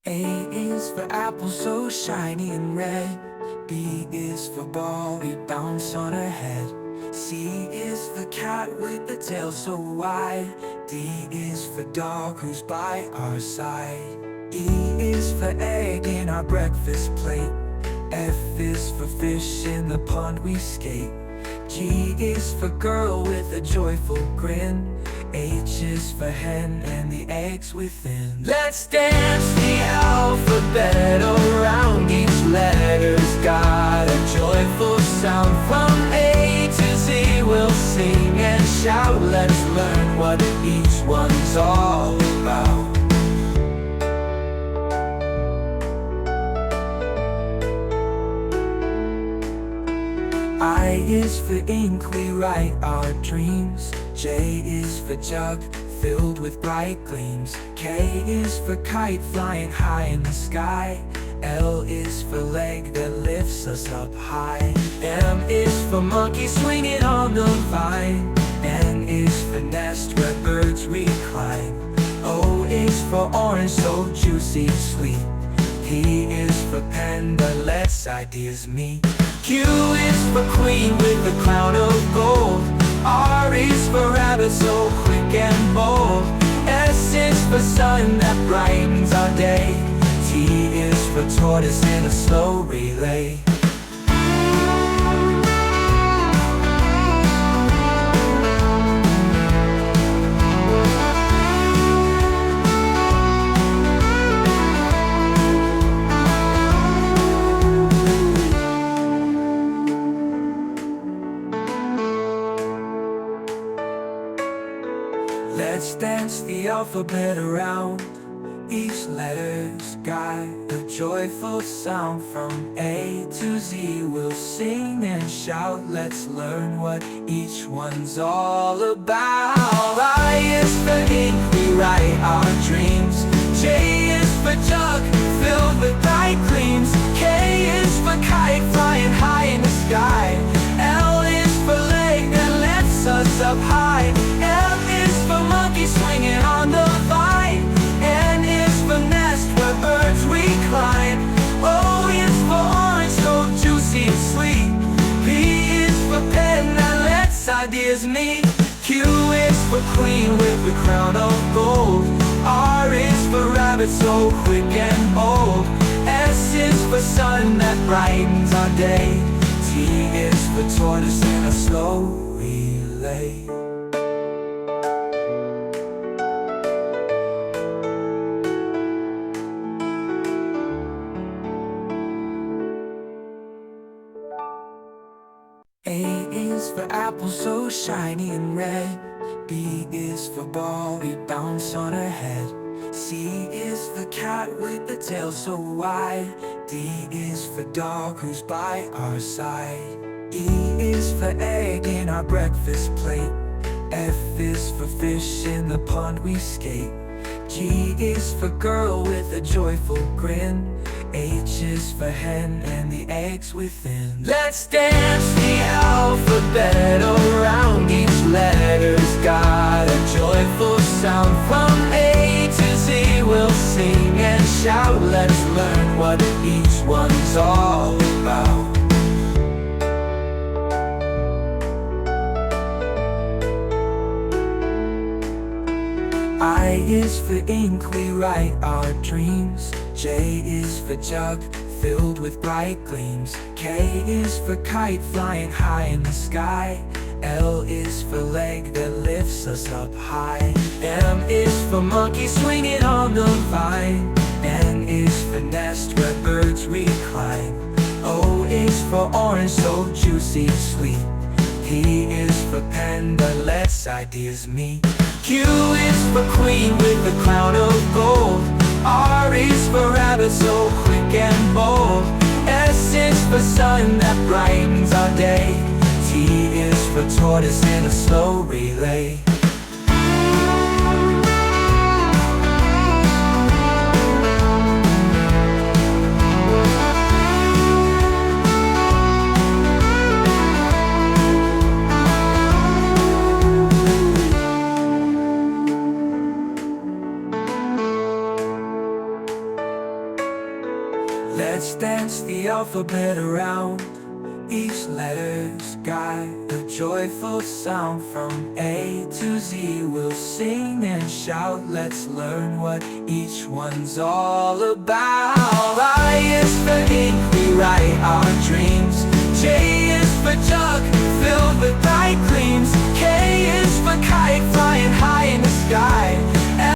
A is for apple so shiny and red. B is for ball, we bounce on her head. C is for cat with the tail so wide. D is for dog who's by our side. E is for egg in our breakfast plate. F is for fish in the pond we skate. G is for girl with a joyful grin. H is for hen and the eggs within. Let's dance the alphabet around. Each letter's got a joyful sound. From A to Z we'll sing and shout. Let's learn what each one's all about. I is for ink, we write our dreams. J is for jug, filled with bright gleams. K is for kite, flying high in the sky. L is for leg that lifts us up high. M is for monkey, swinging on the vine. N is for nest, where birds recline. O is for orange, so juicy and sweet. P is for pen that lets ideas meet. Q is for queen with a crown of gold. R is for rabbit, so quick and bold. S is for sun that brightens our day. T is for tortoise in a slow relay. Let's dance the alphabet around. Each letter's got a joyful sound. From A to Z we'll sing and shout. Let's learn what each one's all about. I is for ink, we write our dreams. J is for jug, filled with bright gleams. K is for kite, flying high in the sky. L is for leg that lifts us up high. M is for monkey, swinging on the vine. N is for nest, where birds recline. O is for orange, so juicy and sweet. P is for pen that lets ideas meet. Q is for queen with a crown of gold. R is for rabbit, so quick and bold. S is for sun that brightens our day. T is for tortoise in a slow relay. A is for apple so shiny and red. B is for ball, we bounce on her head. C is for cat with the tail so wide. D is for dog who's by our side. E is for egg in our breakfast plate. F is for fish in the pond we skate. G is for girl with a joyful grin. H is for hen and the eggs within. Let's dance the alphabet around. Each letter's got a joyful sound. From A to Z we'll sing and shout. Let's learn what each one's all about. I is for ink, we write our dreams. J is for jug, filled with bright gleams. K is for kite, flying high in the sky. L is for leg that lifts us up high. M is for monkey, swinging on the vine. N is for nest, where birds recline. O is for orange, so juicy and sweet. P is for pen that lets ideas meet. Q is for queen with a crown of gold. R is for rabbit, so quick and bold. S is for sun that brightens our day. T is for tortoise in a slow relay. Let's dance the alphabet around. Each letter's got a joyful sound. From A to Z we'll sing and shout. Let's learn what each one's all about. I is for ink, we write our dreams. J is for jug, filled with